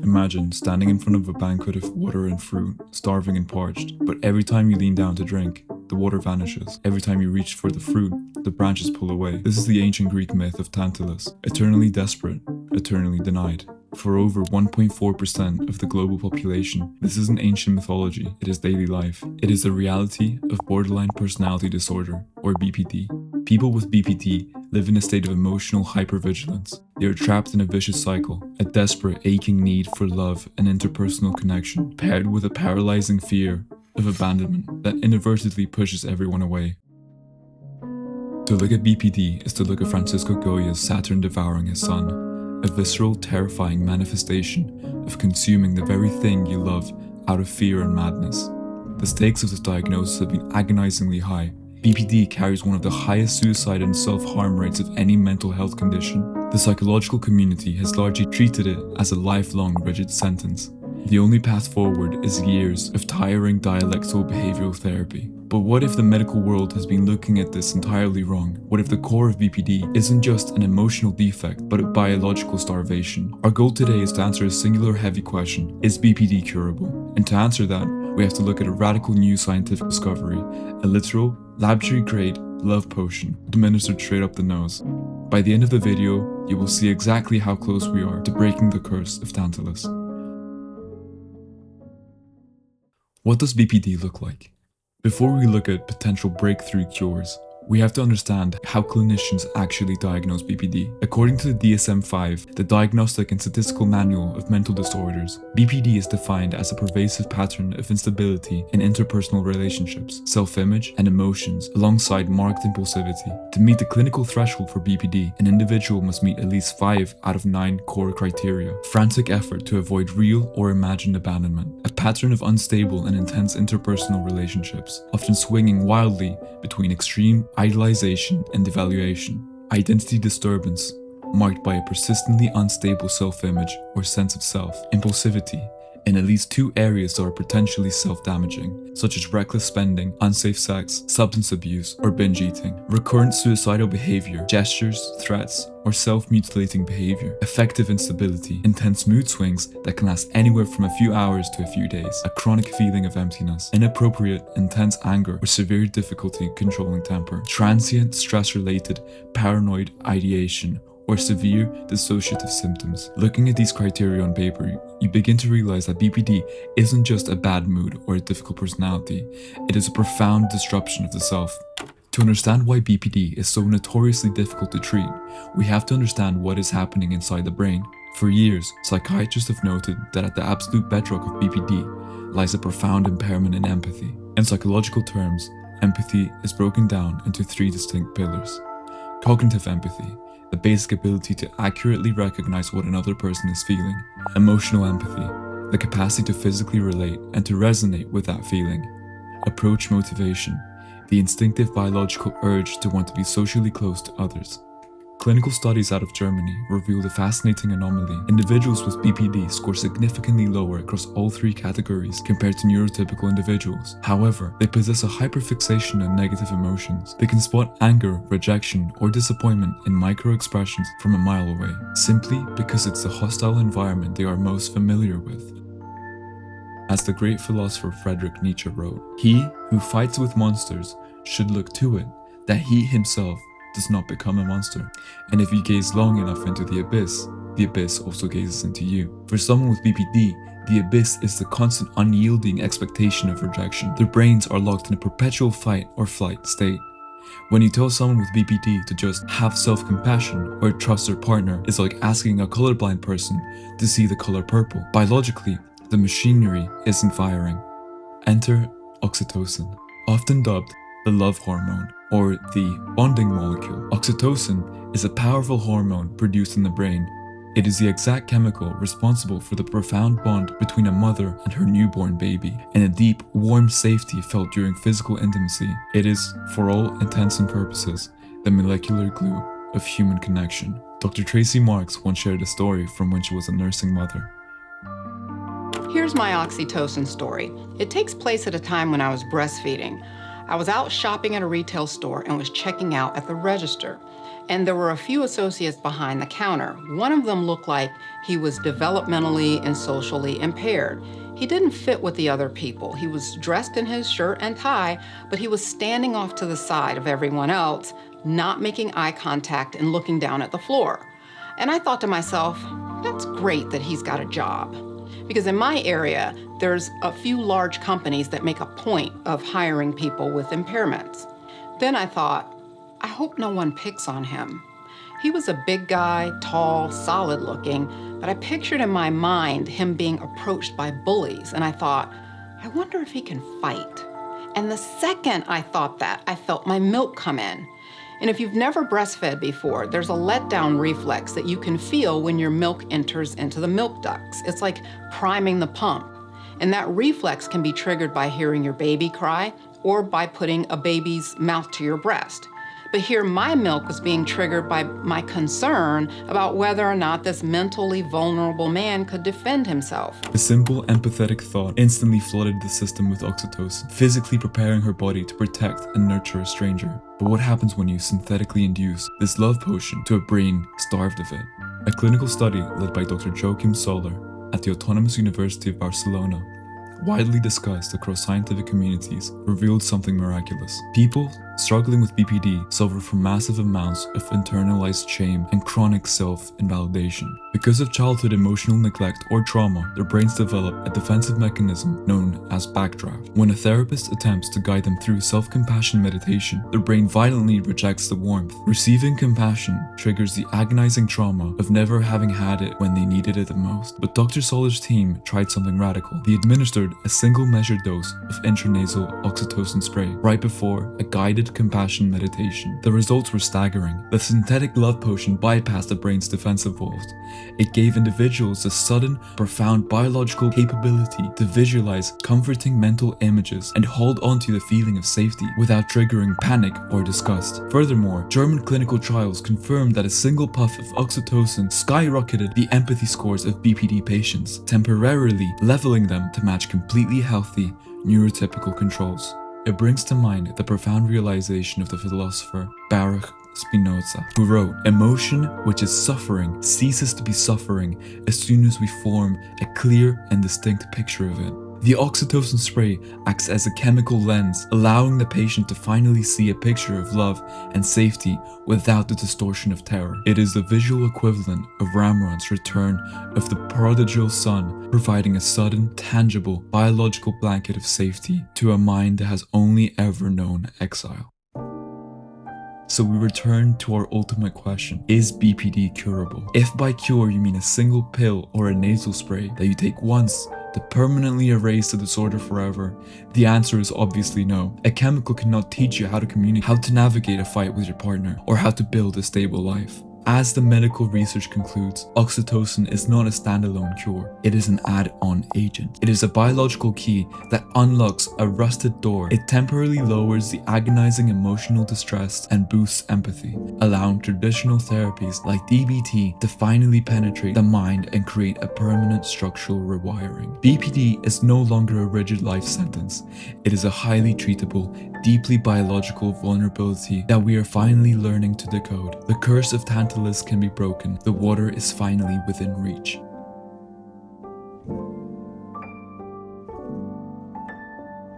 Imagine standing in front of a banquet of water and fruit, starving and parched, but every time you lean down to drink, the water vanishes. Every time you reach for the fruit, the branches pull away. This is the ancient Greek myth of Tantalus, eternally desperate, eternally denied. For over 1.4% of the global population, this isn't ancient mythology, it is daily life. It is the reality of borderline personality disorder, or BPD. People with BPD live in a state of emotional hypervigilance. They are trapped in a vicious cycle, a desperate, aching need for love and interpersonal connection, paired with a paralyzing fear of abandonment that inadvertently pushes everyone away. To look at BPD is to look at Francisco Goya's Saturn devouring his sun, a visceral, terrifying manifestation of consuming the very thing you love out of fear and madness. The stakes of this diagnosis have been agonizingly high. BPD carries one of the highest suicide and self-harm rates of any mental health condition. The psychological community has largely treated it as a lifelong rigid sentence. The only path forward is years of tiring dialectical behavioral therapy. But what if the medical world has been looking at this entirely wrong? What if the core of BPD isn't just an emotional defect, but a biological starvation? Our goal today is to answer a singular heavy question: is BPD curable? And to answer that, we have to look at a radical new scientific discovery, a literal, laboratory-grade love potion administered straight up the nose. By the end of the video, you will see exactly how close we are to breaking the curse of Tantalus. What does BPD look like? Before we look at potential breakthrough cures, we have to understand how clinicians actually diagnose BPD. According to the DSM-5, the Diagnostic and Statistical Manual of Mental Disorders, BPD is defined as a pervasive pattern of instability in interpersonal relationships, self-image, and emotions, alongside marked impulsivity. To meet the clinical threshold for BPD, an individual must meet at least 5 out of 9 core criteria: frantic effort to avoid real or imagined abandonment, a pattern of unstable and intense interpersonal relationships, often swinging wildly between extreme idealization and devaluation, identity disturbance, marked by a persistently unstable self-image or sense of self, impulsivity, in at least 2 areas that are potentially self-damaging, such as reckless spending, unsafe sex, substance abuse, or binge eating, recurrent suicidal behavior, gestures, threats, or self-mutilating behavior, affective instability, intense mood swings that can last anywhere from a few hours to a few days, a chronic feeling of emptiness, inappropriate, intense anger, or severe difficulty controlling temper, transient, stress-related, paranoid ideation, or severe dissociative symptoms. Looking at these criteria on paper, you begin to realize that BPD isn't just a bad mood or a difficult personality, it is a profound disruption of the self. To understand why BPD is so notoriously difficult to treat, we have to understand what is happening inside the brain. For years, psychiatrists have noted that at the absolute bedrock of BPD lies a profound impairment in empathy. In psychological terms, empathy is broken down into 3 distinct pillars. Cognitive empathy, the basic ability to accurately recognize what another person is feeling. Emotional empathy, the capacity to physically relate and to resonate with that feeling. Approach motivation, the instinctive biological urge to want to be socially close to others. Clinical studies out of Germany revealed a fascinating anomaly. Individuals with BPD score significantly lower across all 3 categories compared to neurotypical individuals. However, they possess a hyperfixation on negative emotions. They can spot anger, rejection, or disappointment in micro-expressions from a mile away, simply because it's the hostile environment they are most familiar with. As the great philosopher Friedrich Nietzsche wrote, "He who fights with monsters should look to it that he himself does not become a monster. And if you gaze long enough into the abyss also gazes into you." For someone with BPD, the abyss is the constant unyielding expectation of rejection. Their brains are locked in a perpetual fight or flight state. When you tell someone with BPD to just have self-compassion or trust their partner, it's like asking a colorblind person to see the color purple. Biologically, the machinery isn't firing. Enter oxytocin, often dubbed the love hormone, or the bonding molecule. Oxytocin is a powerful hormone produced in the brain. It is the exact chemical responsible for the profound bond between a mother and her newborn baby, and a deep, warm safety felt during physical intimacy. It is, for all intents and purposes, the molecular glue of human connection. Dr. Tracy Marks once shared a story from when she was a nursing mother. Here's my oxytocin story. It takes place at a time when I was breastfeeding. I was out shopping at a retail store and was checking out at the register. And there were a few associates behind the counter. One of them looked like he was developmentally and socially impaired. He didn't fit with the other people. He was dressed in his shirt and tie, but he was standing off to the side of everyone else, not making eye contact and looking down at the floor. And I thought to myself, that's great that he's got a job. Because in my area, there's a few large companies that make a point of hiring people with impairments. Then I thought, I hope no one picks on him. He was a big guy, tall, solid looking, but I pictured in my mind him being approached by bullies, and I thought, I wonder if he can fight. And the second I thought that, I felt my milk come in. And if you've never breastfed before, there's a letdown reflex that you can feel when your milk enters into the milk ducts. It's like priming the pump. And that reflex can be triggered by hearing your baby cry or by putting a baby's mouth to your breast. But here my milk was being triggered by my concern about whether or not this mentally vulnerable man could defend himself. A simple, empathetic thought instantly flooded the system with oxytocin, physically preparing her body to protect and nurture a stranger. But what happens when you synthetically induce this love potion to a brain starved of it? A clinical study led by Dr. Joachim Soller at the Autonomous University of Barcelona, widely discussed across scientific communities, revealed something miraculous. People struggling with BPD suffer from massive amounts of internalized shame and chronic self-invalidation. Because of childhood emotional neglect or trauma, their brains develop a defensive mechanism known as backdraft. When a therapist attempts to guide them through self-compassion meditation, their brain violently rejects the warmth. Receiving compassion triggers the agonizing trauma of never having had it when they needed it the most. But Dr. Soller's team tried something radical. They administered a single measured dose of intranasal oxytocin spray right before a guided compassion meditation. The results were staggering. The synthetic love potion bypassed the brain's defensive walls. It gave individuals a sudden, profound biological capability to visualize comforting mental images and hold onto the feeling of safety without triggering panic or disgust. Furthermore, German clinical trials confirmed that a single puff of oxytocin skyrocketed the empathy scores of BPD patients, temporarily leveling them to match completely healthy neurotypical controls. It brings to mind the profound realization of the philosopher Baruch Spinoza, who wrote, "Emotion, which is suffering, ceases to be suffering as soon as we form a clear and distinct picture of it." The oxytocin spray acts as a chemical lens, allowing the patient to finally see a picture of love and safety without the distortion of terror. It is the visual equivalent of Ramron's return of the prodigal son, providing a sudden, tangible, biological blanket of safety to a mind that has only ever known exile. So we return to our ultimate question: is BPD curable? If by cure you mean a single pill or a nasal spray that you take once to permanently erase the disorder forever, the answer is obviously no. A chemical cannot teach you how to communicate, how to navigate a fight with your partner, or how to build a stable life. As the medical research concludes, oxytocin is not a standalone cure. It is an add-on agent. It is a biological key that unlocks a rusted door. It temporarily lowers the agonizing emotional distress and boosts empathy, allowing traditional therapies like DBT to finally penetrate the mind and create a permanent structural rewiring. BPD is no longer a rigid life sentence. It is a highly treatable, deeply biological vulnerability that we are finally learning to decode. The curse of Tantalus can be broken. The water is finally within reach.